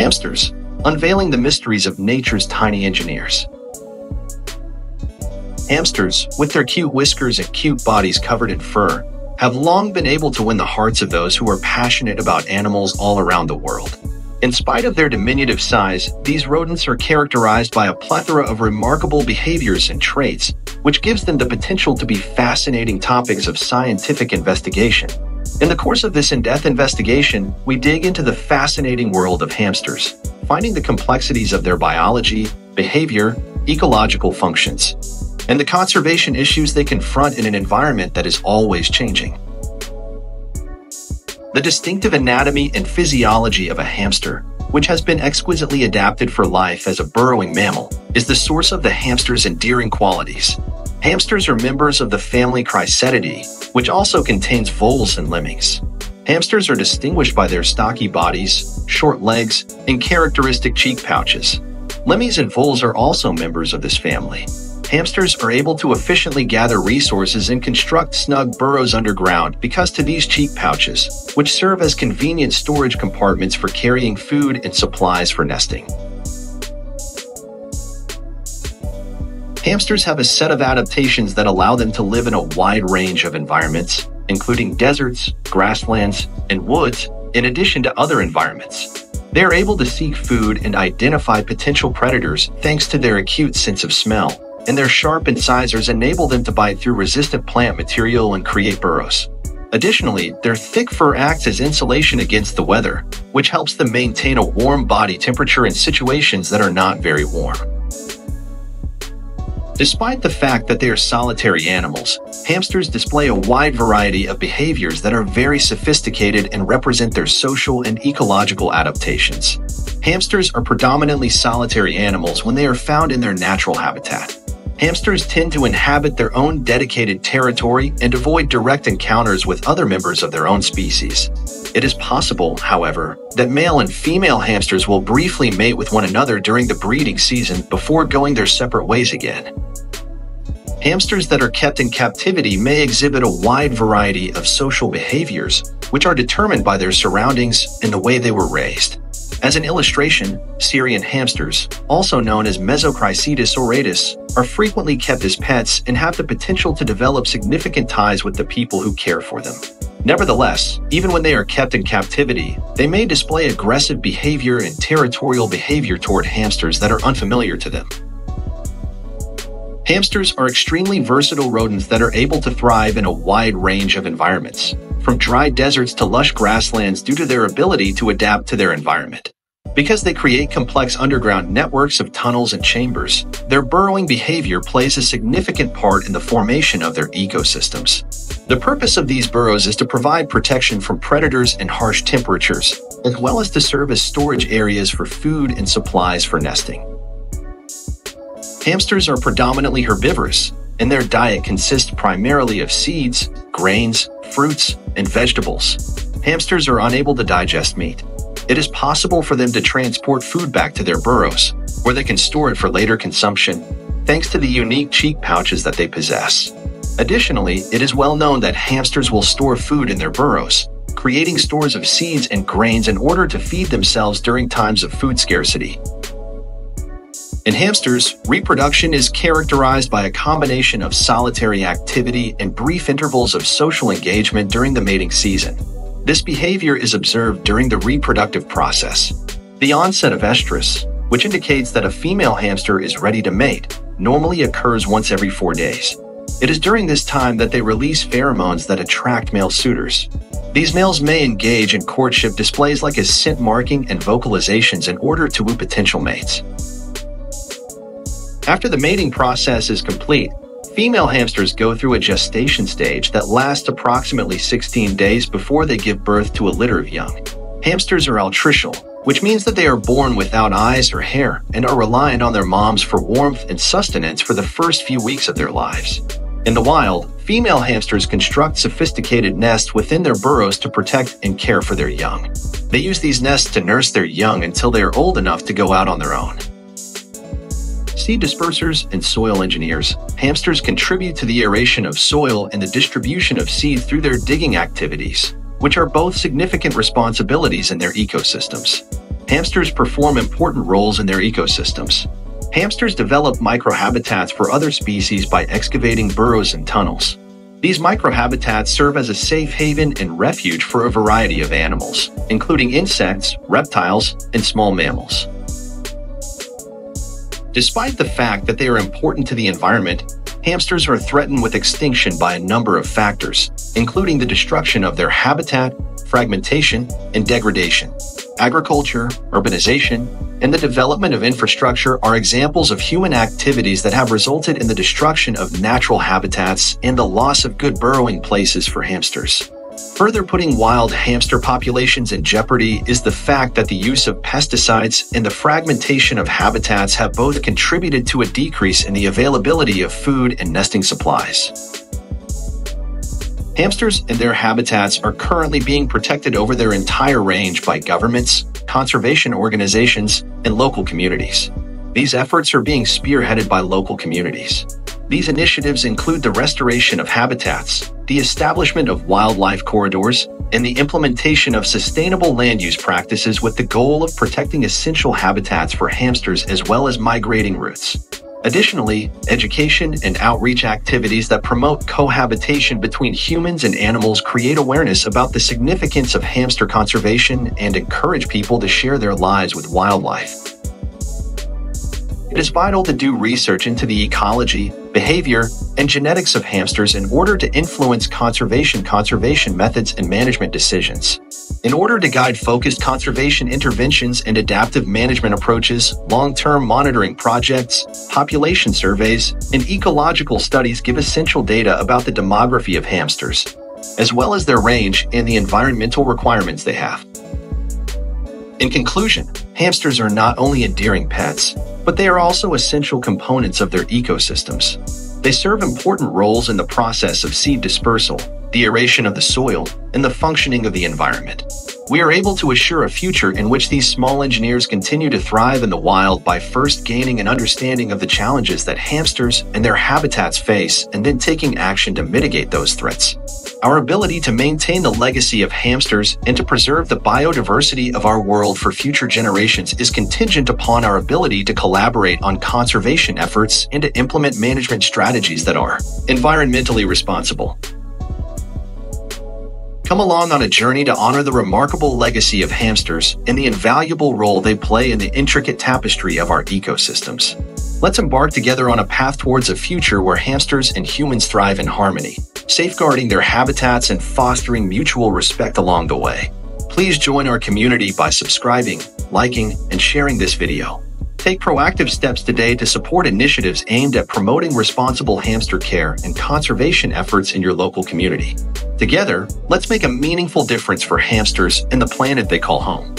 Hamsters, unveiling the mysteries of nature's tiny engineers. Hamsters, with their cute whiskers and cute bodies covered in fur, have long been able to win the hearts of those who are passionate about animals all around the world. In spite of their diminutive size, these rodents are characterized by a plethora of remarkable behaviors and traits, which gives them the potential to be fascinating topics of scientific investigation. In the course of this in-depth investigation, we dig into the fascinating world of hamsters, finding the complexities of their biology, behavior, ecological functions, and the conservation issues they confront in an environment that is always changing. The distinctive anatomy and physiology of a hamster, which has been exquisitely adapted for life as a burrowing mammal, is the source of the hamster's endearing qualities. Hamsters are members of the family Chrysetidae, which also contains voles and lemmings. Hamsters are distinguished by their stocky bodies, short legs, and characteristic cheek pouches. Lemmings and voles are also members of this family. Hamsters are able to efficiently gather resources and construct snug burrows underground because to these cheek pouches, which serve as convenient storage compartments for carrying food and supplies for nesting. Hamsters have a set of adaptations that allow them to live in a wide range of environments, including deserts, grasslands, and woods, in addition to other environments. They are able to seek food and identify potential predators thanks to their acute sense of smell, and their sharp incisors enable them to bite through resistant plant material and create burrows. Additionally, their thick fur acts as insulation against the weather, which helps them maintain a warm body temperature in situations that are not very warm. Despite the fact that they are solitary animals, hamsters display a wide variety of behaviors that are very sophisticated and represent their social and ecological adaptations. Hamsters are predominantly solitary animals when they are found in their natural habitat. Hamsters tend to inhabit their own dedicated territory and avoid direct encounters with other members of their own species. It is possible, however, that male and female hamsters will briefly mate with one another during the breeding season before going their separate ways again. Hamsters that are kept in captivity may exhibit a wide variety of social behaviors, which are determined by their surroundings and the way they were raised. As an illustration, Syrian hamsters, also known as Mesochrysetus auratus, are frequently kept as pets and have the potential to develop significant ties with the people who care for them. Nevertheless, even when they are kept in captivity, they may display aggressive behavior and territorial behavior toward hamsters that are unfamiliar to them. Hamsters are extremely versatile rodents that are able to thrive in a wide range of environments, from dry deserts to lush grasslands due to their ability to adapt to their environment. Because they create complex underground networks of tunnels and chambers, their burrowing behavior plays a significant part in the formation of their ecosystems. The purpose of these burrows is to provide protection from predators and harsh temperatures, as well as to serve as storage areas for food and supplies for nesting. Hamsters are predominantly herbivorous, and their diet consists primarily of seeds, grains, fruits, and vegetables. Hamsters are unable to digest meat. It is possible for them to transport food back to their burrows, where they can store it for later consumption, thanks to the unique cheek pouches that they possess. Additionally, it is well known that hamsters will store food in their burrows, creating stores of seeds and grains in order to feed themselves during times of food scarcity. In hamsters, reproduction is characterized by a combination of solitary activity and brief intervals of social engagement during the mating season. This behavior is observed during the reproductive process. The onset of estrus, which indicates that a female hamster is ready to mate, normally occurs once every 4 days. It is during this time that they release pheromones that attract male suitors. These males may engage in courtship displays like as scent marking and vocalizations in order to woo potential mates. After the mating process is complete, female hamsters go through a gestation stage that lasts approximately 16 days before they give birth to a litter of young. Hamsters are altricial, which means that they are born without eyes or hair and are reliant on their moms for warmth and sustenance for the first few weeks of their lives. In the wild, female hamsters construct sophisticated nests within their burrows to protect and care for their young. They use these nests to nurse their young until they are old enough to go out on their own. Seed dispersers and soil engineers, hamsters contribute to the aeration of soil and the distribution of seed through their digging activities, which are both significant responsibilities in their ecosystems. Hamsters perform important roles in their ecosystems. Hamsters develop microhabitats for other species by excavating burrows and tunnels. These microhabitats serve as a safe haven and refuge for a variety of animals, including insects, reptiles, and small mammals. Despite the fact that they are important to the environment, hamsters are threatened with extinction by a number of factors, including the destruction of their habitat, fragmentation, and degradation. Agriculture, urbanization, and the development of infrastructure are examples of human activities that have resulted in the destruction of natural habitats and the loss of good burrowing places for hamsters. Further putting wild hamster populations in jeopardy is the fact that the use of pesticides and the fragmentation of habitats have both contributed to a decrease in the availability of food and nesting supplies. Hamsters and their habitats are currently being protected over their entire range by governments, conservation organizations, and local communities. These efforts are being spearheaded by local communities. These initiatives include the restoration of habitats, the establishment of wildlife corridors, and the implementation of sustainable land use practices with the goal of protecting essential habitats for hamsters as well as migrating routes. Additionally, education and outreach activities that promote cohabitation between humans and animals create awareness about the significance of hamster conservation and encourage people to share their lives with wildlife. It is vital to do research into the ecology, behavior, and genetics of hamsters in order to influence conservation methods and management decisions. In order to guide focused conservation interventions and adaptive management approaches, long-term monitoring projects, population surveys, and ecological studies give essential data about the demography of hamsters, as well as their range and the environmental requirements they have. In conclusion, hamsters are not only endearing pets, but they are also essential components of their ecosystems. They serve important roles in the process of seed dispersal, the aeration of the soil, and the functioning of the environment. We are able to assure a future in which these small engineers continue to thrive in the wild by first gaining an understanding of the challenges that hamsters and their habitats face and then taking action to mitigate those threats. Our ability to maintain the legacy of hamsters and to preserve the biodiversity of our world for future generations is contingent upon our ability to collaborate on conservation efforts and to implement management strategies that are environmentally responsible. Come along on a journey to honor the remarkable legacy of hamsters and the invaluable role they play in the intricate tapestry of our ecosystems. Let's embark together on a path towards a future where hamsters and humans thrive in harmony, safeguarding their habitats and fostering mutual respect along the way. Please join our community by subscribing, liking, and sharing this video. Take proactive steps today to support initiatives aimed at promoting responsible hamster care and conservation efforts in your local community. Together, let's make a meaningful difference for hamsters and the planet they call home.